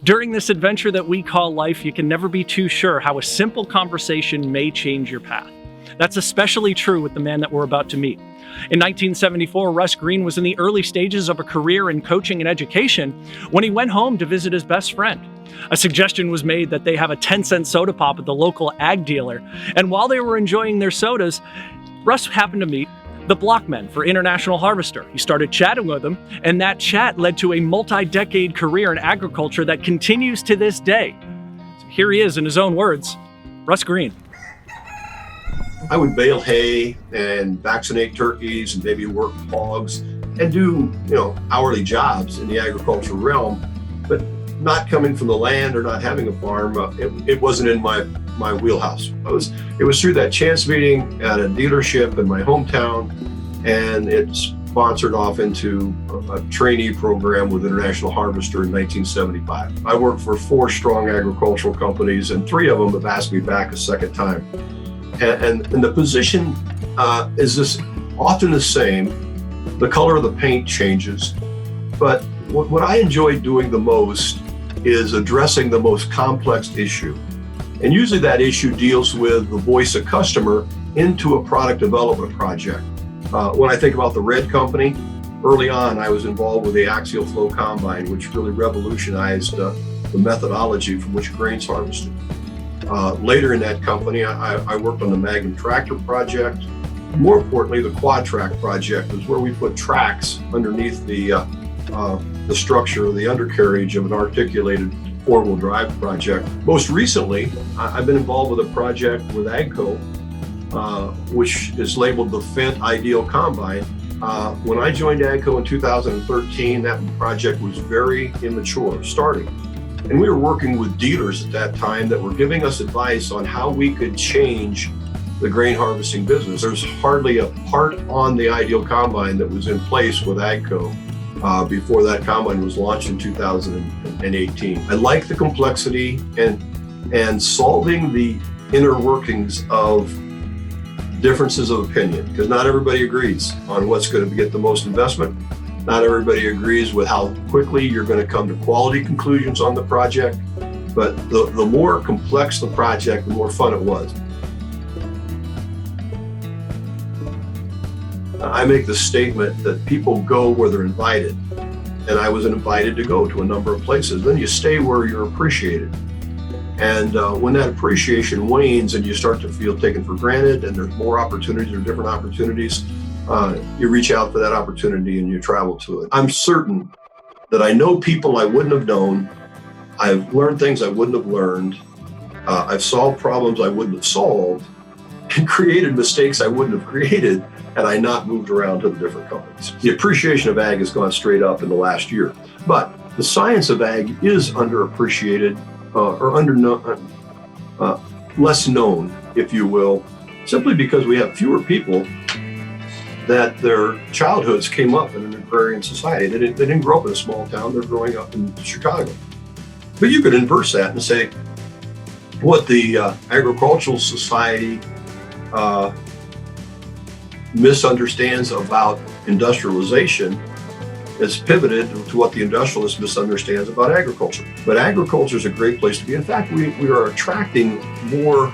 During this adventure that we call life, you can never be too sure how a simple conversation may change your path. That's especially true with the man that we're about to meet. In 1974, Russ Green was in the early stages of a career in coaching and education when he went home to visit his best friend. A suggestion was made that they have a 10-cent soda pop at the local ag dealer, and while they were enjoying their sodas, Russ happened to meet the blockmen for International Harvester. He started chatting with them, and that chat led to a multi-decade career in agriculture that continues to this day. So here he is in his own words, Russ Green. I would bale hay and vaccinate turkeys and maybe work hogs and do, hourly jobs in the agricultural realm, but not coming from the land or not having a farm, it wasn't in my wheelhouse. It was through that chance meeting at a dealership in my hometown, and it sponsored off into a trainee program with International Harvester in 1975. I worked for 4 strong agricultural companies, and 3 of them have asked me back a second time. And the position is this often the same. The color of the paint changes, but what I enjoy doing the most is addressing the most complex issue. And usually that issue deals with the voice of customer into a product development project. When I think about the Red Company, early on I was involved with the axial flow combine, which really revolutionized the methodology from which grain's harvested. Later in that company, I worked on the Magnum tractor project. More importantly, the quad track project was where we put tracks underneath the structure, the undercarriage of an articulated 4-wheel drive project. Most recently, I've been involved with a project with AGCO, which is labeled the Fendt Ideal Combine. When I joined AGCO in 2013, that project was very immature, starting. And we were working with dealers at that time that were giving us advice on how we could change the grain harvesting business. There's hardly a part on the Ideal Combine that was in place with AGCO before that combine was launched in 2018. I like the complexity and solving the inner workings of differences of opinion, because not everybody agrees on what's going to get the most investment. Not everybody agrees with how quickly you're going to come to quality conclusions on the project, but the more complex the project, the more fun it was. I make the statement that people go where they're invited, and I was invited to go to a number of places. Then you stay where you're appreciated. And when that appreciation wanes and you start to feel taken for granted and there's more opportunities or different opportunities, you reach out for that opportunity and you travel to it. I'm certain that I know people I wouldn't have known. I've learned things I wouldn't have learned. I've solved problems I wouldn't have solved and created mistakes I wouldn't have created had I not moved around to the different companies. The appreciation of ag has gone straight up in the last year, but the science of ag is underappreciated or less known, if you will, simply because we have fewer people that their childhoods came up in an agrarian society. They didn't grow up in a small town, they're growing up in Chicago. But you could inverse that and say what the agricultural society misunderstands about industrialization is pivoted to what the industrialist misunderstands about agriculture. But agriculture is a great place to be. In fact, we are attracting more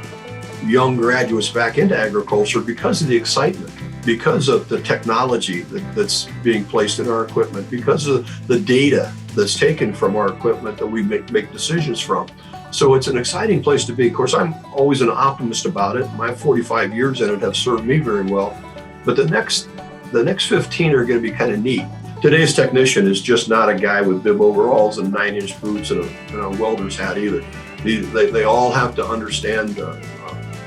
young graduates back into agriculture because of the excitement, because of the technology that's being placed in our equipment, because of the data that's taken from our equipment that we make decisions from. So it's an exciting place to be. Of course, I'm always an optimist about it. My 45 years in it have served me very well. But the next 15 are going to be kind of neat. Today's technician is just not a guy with bib overalls and 9-inch boots and a welder's hat either. They all have to understand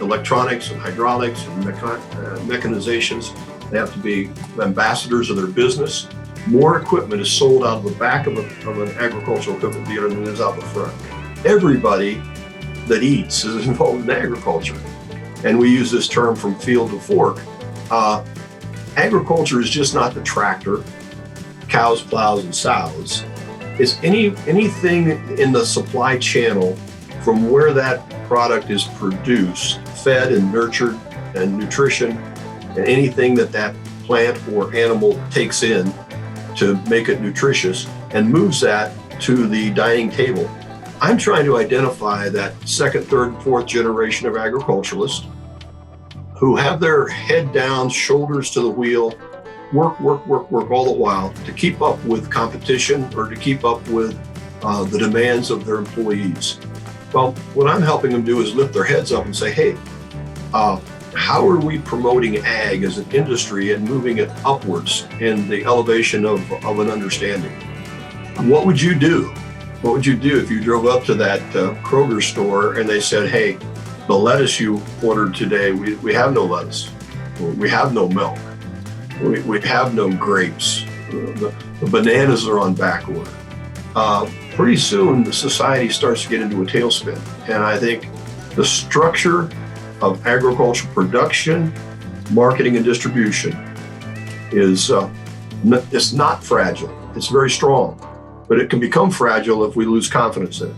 electronics and hydraulics and mechanizations. They have to be ambassadors of their business. More equipment is sold out of the back of an agricultural equipment dealer than is out the front. Everybody that eats is involved in agriculture. And we use this term from field to fork. Agriculture is just not the tractor, cows, plows, and sows. It's anything in the supply channel from where that product is produced, fed and nurtured, and nutrition, and anything that plant or animal takes in to make it nutritious and moves that to the dining table. I'm trying to identify that second, third, and fourth generation of agriculturalists who have their head down, shoulders to the wheel, work all the while to keep up with competition or to keep up with the demands of their employees. Well, what I'm helping them do is lift their heads up and say, hey, how are we promoting ag as an industry and moving it upwards in the elevation of an understanding? What would you do? What would you do if you drove up to that Kroger store and they said, hey, the lettuce you ordered today, we have no lettuce. We have no milk. We have no grapes. The bananas are on back order. Pretty soon, the society starts to get into a tailspin. And I think the structure of agricultural production, marketing, and distribution is it's not fragile. It's very strong, but it can become fragile if we lose confidence in it.